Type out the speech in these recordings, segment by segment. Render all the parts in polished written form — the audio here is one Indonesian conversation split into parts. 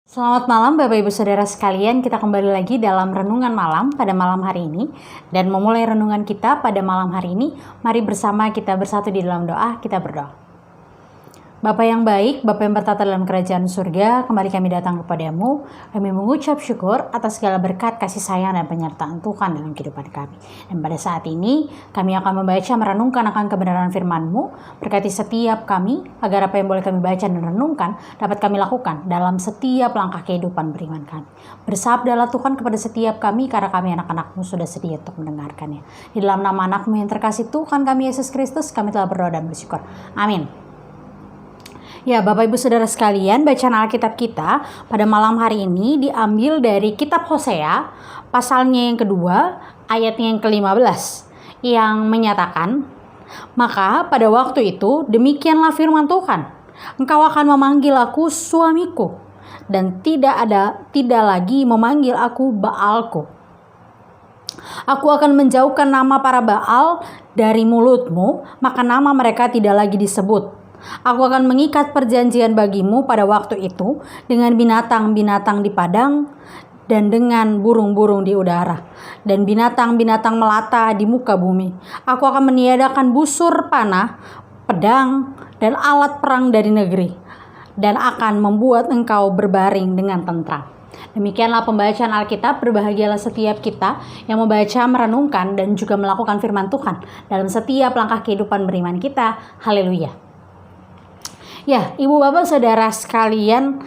Selamat malam Bapak Ibu Saudara sekalian, kita kembali lagi dalam renungan malam pada malam hari ini. Dan memulai renungan kita pada malam hari ini, mari bersama kita bersatu di dalam doa, kita berdoa. Bapa yang baik, Bapa yang bertata dalam kerajaan surga, kembali kami datang kepadamu. Kami mengucap syukur atas segala berkat, kasih sayang, dan penyertaan Tuhan dalam kehidupan kami. Dan pada saat ini, kami akan membaca, merenungkan akan kebenaran firman-Mu. Berkati setiap kami, agar apa yang boleh kami baca dan renungkan, dapat kami lakukan dalam setiap langkah kehidupan beriman kami. Bersabdalah Tuhan kepada setiap kami, karena kami anak-anak-Mu sudah sedia untuk mendengarkannya. Di dalam nama anak-Mu yang terkasih Tuhan kami Yesus Kristus, kami telah berdoa dan bersyukur. Amin. Ya, Bapak Ibu Saudara sekalian, bacaan Alkitab kita pada malam hari ini diambil dari kitab Hosea, pasalnya yang kedua, ayatnya yang ke-15, yang menyatakan, "Maka pada waktu itu demikianlah firman Tuhan, engkau akan memanggil aku suamiku, dan tidak lagi memanggil aku Baalku. Aku akan menjauhkan nama para Baal dari mulutmu, maka nama mereka tidak lagi disebut. Aku akan mengikat perjanjian bagimu pada waktu itu dengan binatang-binatang di padang dan dengan burung-burung di udara dan binatang-binatang melata di muka bumi. Aku akan meniadakan busur panah, pedang, dan alat perang dari negeri dan akan membuat engkau berbaring dengan tentram." Demikianlah pembacaan Alkitab. Berbahagialah setiap kita yang membaca, merenungkan, dan juga melakukan firman Tuhan dalam setiap langkah kehidupan beriman kita. Haleluya. Ya, Ibu Bapak Saudara sekalian,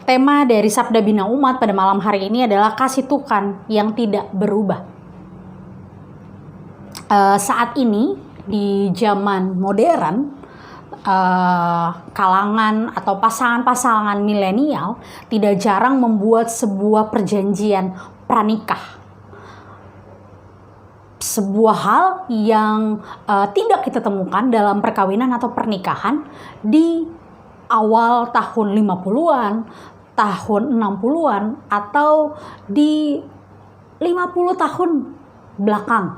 tema dari Sabda Bina Umat pada malam hari ini adalah kasih Tuhan yang tidak berubah. Saat ini di zaman modern, kalangan atau pasangan-pasangan milenial tidak jarang membuat sebuah perjanjian pranikah. Sebuah hal yang tidak kita temukan dalam perkawinan atau pernikahan di awal tahun 50-an, tahun 60-an, atau di 50 tahun belakang.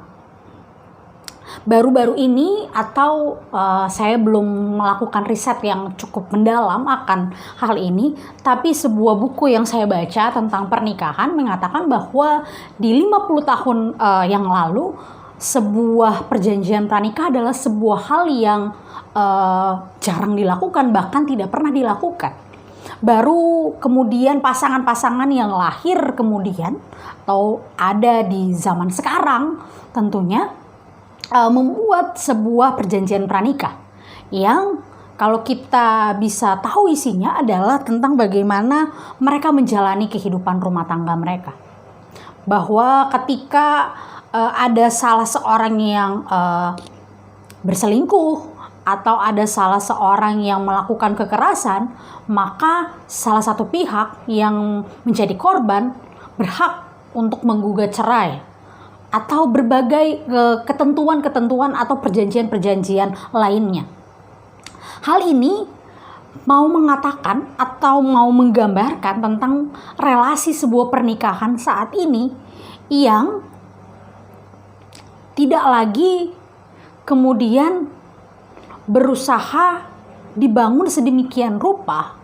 Baru-baru ini atau saya belum melakukan riset yang cukup mendalam akan hal ini, tapi sebuah buku yang saya baca tentang pernikahan mengatakan bahwa di 50 tahun yang lalu, sebuah perjanjian pranikah adalah sebuah hal yang jarang dilakukan, bahkan tidak pernah dilakukan. Baru kemudian pasangan-pasangan yang lahir kemudian atau ada di zaman sekarang tentunya membuat sebuah perjanjian pranikah yang kalau kita bisa tahu isinya adalah tentang bagaimana mereka menjalani kehidupan rumah tangga mereka. Bahwa ketika ada salah seorang yang berselingkuh atau ada salah seorang yang melakukan kekerasan, maka salah satu pihak yang menjadi korban berhak untuk menggugat cerai atau berbagai ketentuan-ketentuan atau perjanjian-perjanjian lainnya. Hal ini mau mengatakan atau mau menggambarkan tentang relasi sebuah pernikahan saat ini yang tidak lagi kemudian berusaha dibangun sedemikian rupa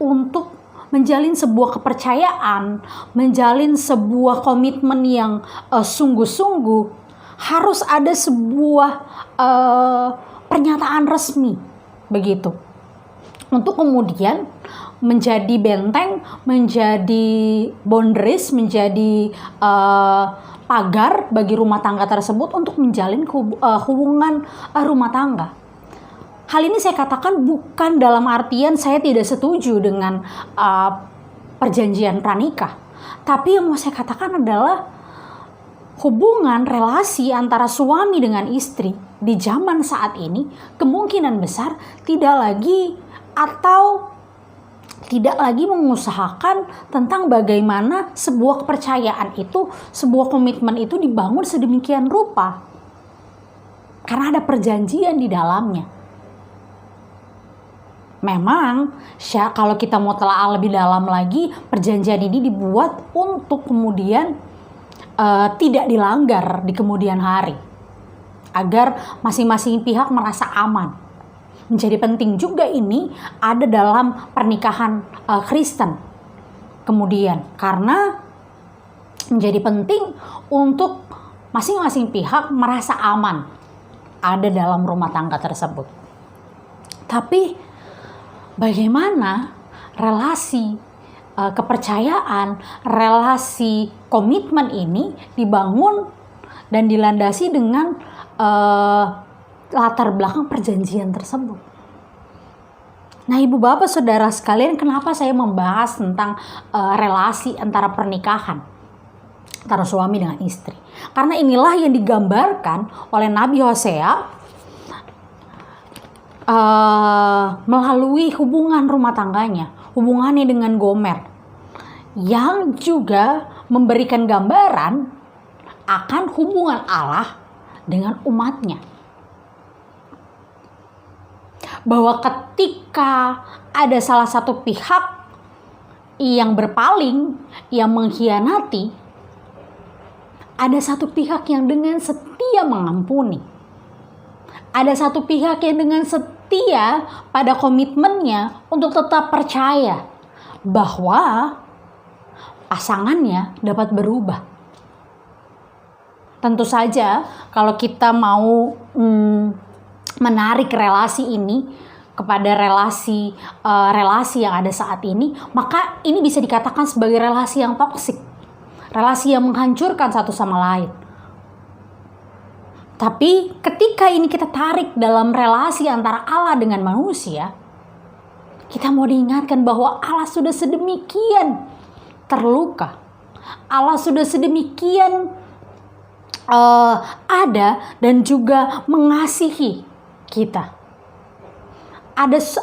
untuk menjalin sebuah kepercayaan, menjalin sebuah komitmen yang sungguh-sungguh. Harus ada sebuah pernyataan resmi, begitu. Untuk kemudian menjadi benteng, menjadi boundaries, menjadi pagar bagi rumah tangga tersebut untuk menjalin hubungan rumah tangga. Hal ini saya katakan bukan dalam artian saya tidak setuju dengan perjanjian pranikah. Tapi yang mau saya katakan adalah hubungan relasi antara suami dengan istri di zaman saat ini kemungkinan besar tidak lagi mengusahakan tentang bagaimana sebuah kepercayaan itu, sebuah komitmen itu dibangun sedemikian rupa. Karena ada perjanjian di dalamnya. Memang kalau kita mau telah lebih dalam lagi, perjanjian ini dibuat untuk kemudian tidak dilanggar di kemudian hari, agar masing-masing pihak merasa aman. Menjadi penting juga ini ada dalam pernikahan Kristen. kemudian, karena menjadi penting untuk masing-masing pihak merasa aman ada dalam rumah tangga tersebut. Tapi bagaimana relasi kepercayaan, relasi komitmen ini dibangun dan dilandasi dengan latar belakang perjanjian tersebut. Nah, ibu bapak saudara sekalian, kenapa saya membahas tentang relasi antara pernikahan antara suami dengan istri? Karena inilah yang digambarkan oleh Nabi Hosea melalui hubungan rumah tangganya, hubungannya dengan Gomer, yang juga memberikan gambaran akan hubungan Allah dengan umatnya. Bahwa ketika ada salah satu pihak yang berpaling, yang mengkhianati, ada satu pihak yang dengan setia mengampuni. Ada satu pihak yang dengan setia pada komitmennya untuk tetap percaya bahwa pasangannya dapat berubah. Tentu saja kalau kita mau menarik relasi ini kepada relasi yang ada saat ini, maka ini bisa dikatakan sebagai relasi yang toksik, relasi yang menghancurkan satu sama lain. Tapi ketika ini kita tarik dalam relasi antara Allah dengan manusia, kita mau diingatkan bahwa Allah sudah sedemikian terluka, Allah sudah sedemikian ada dan juga mengasihi kita.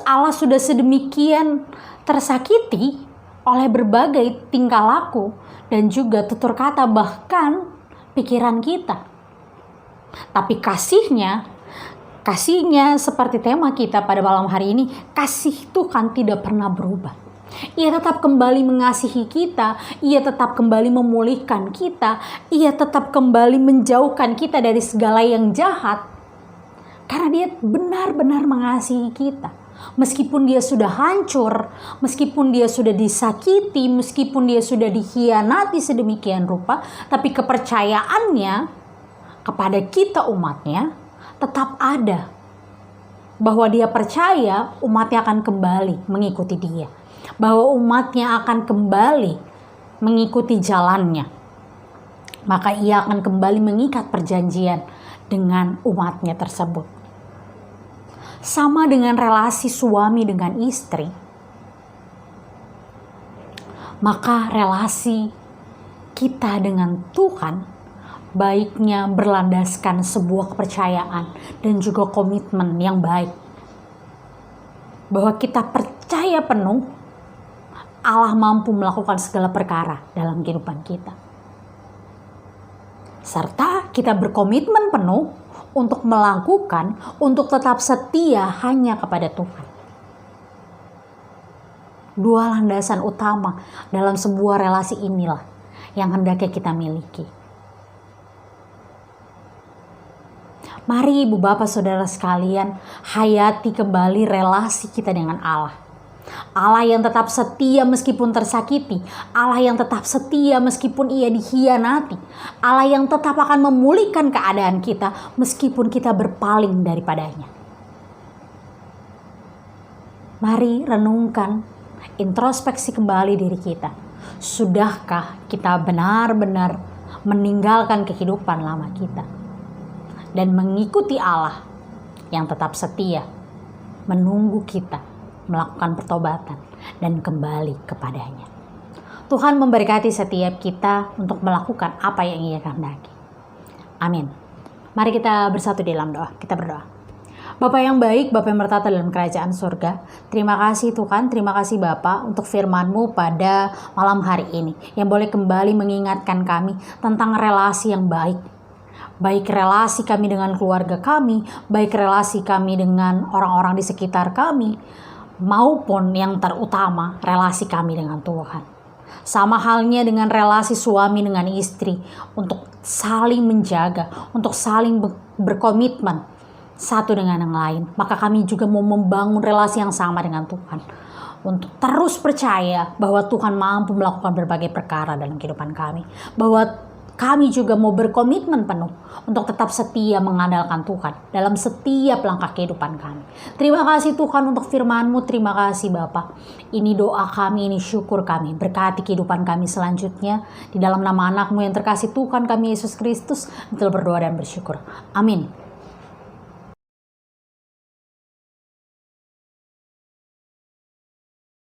Allah sudah sedemikian tersakiti oleh berbagai tingkah laku dan juga tutur kata, bahkan pikiran kita. Tapi kasihnya seperti tema kita pada malam hari ini, kasih Tuhan tidak pernah berubah. Ia tetap kembali mengasihi kita, ia tetap kembali memulihkan kita, ia tetap kembali menjauhkan kita dari segala yang jahat. Karena dia benar-benar mengasihi kita. Meskipun dia sudah hancur, meskipun dia sudah disakiti, meskipun dia sudah dikhianati sedemikian rupa, tapi kepercayaannya kepada kita umatnya tetap ada. Bahwa dia percaya umatnya akan kembali mengikuti dia. Bahwa umatnya akan kembali mengikuti jalannya. Maka ia akan kembali mengikat perjanjian dengan umatnya tersebut. Sama dengan relasi suami dengan istri, maka relasi kita dengan Tuhan baiknya berlandaskan sebuah kepercayaan dan juga komitmen yang baik. Bahwa kita percaya penuh Allah mampu melakukan segala perkara dalam kehidupan kita. Serta kita berkomitmen penuh untuk melakukan, untuk tetap setia hanya kepada Tuhan. Dua landasan utama dalam sebuah relasi inilah yang hendaknya kita miliki. Mari ibu bapak saudara sekalian, hayati kembali relasi kita dengan Allah. Allah yang tetap setia meskipun tersakiti, Allah yang tetap setia meskipun ia dikhianati, Allah yang tetap akan memulihkan keadaan kita meskipun kita berpaling daripadanya. Mari renungkan, introspeksi kembali diri kita. Sudahkah kita benar-benar meninggalkan kehidupan lama kita dan mengikuti Allah yang tetap setia, menunggu kita melakukan pertobatan dan kembali kepadanya. Tuhan memberkati setiap kita untuk melakukan apa yang Ia kehendaki. Amin. Mari kita bersatu di dalam doa. Kita berdoa. Bapa yang baik, Bapa yang bertata dalam kerajaan surga, terima kasih Tuhan, terima kasih Bapa untuk firman-Mu pada malam hari ini yang boleh kembali mengingatkan kami tentang relasi yang baik. Baik relasi kami dengan keluarga kami, baik relasi kami dengan orang-orang di sekitar kami, maupun yang terutama relasi kami dengan Tuhan. Sama halnya dengan relasi suami dengan istri, untuk saling menjaga, untuk saling berkomitmen satu dengan yang lain. Maka kami juga mau membangun relasi yang sama dengan Tuhan. untuk terus percaya bahwa Tuhan mampu melakukan berbagai perkara dalam kehidupan kami. Bahwa kami juga mau berkomitmen penuh untuk tetap setia mengandalkan Tuhan dalam setiap langkah kehidupan kami. Terima kasih Tuhan untuk firman-Mu, terima kasih Bapa. Ini doa kami, ini syukur kami. Berkati kehidupan kami selanjutnya. Di dalam nama anak-Mu yang terkasih Tuhan kami Yesus Kristus, kita berdoa dan bersyukur. Amin.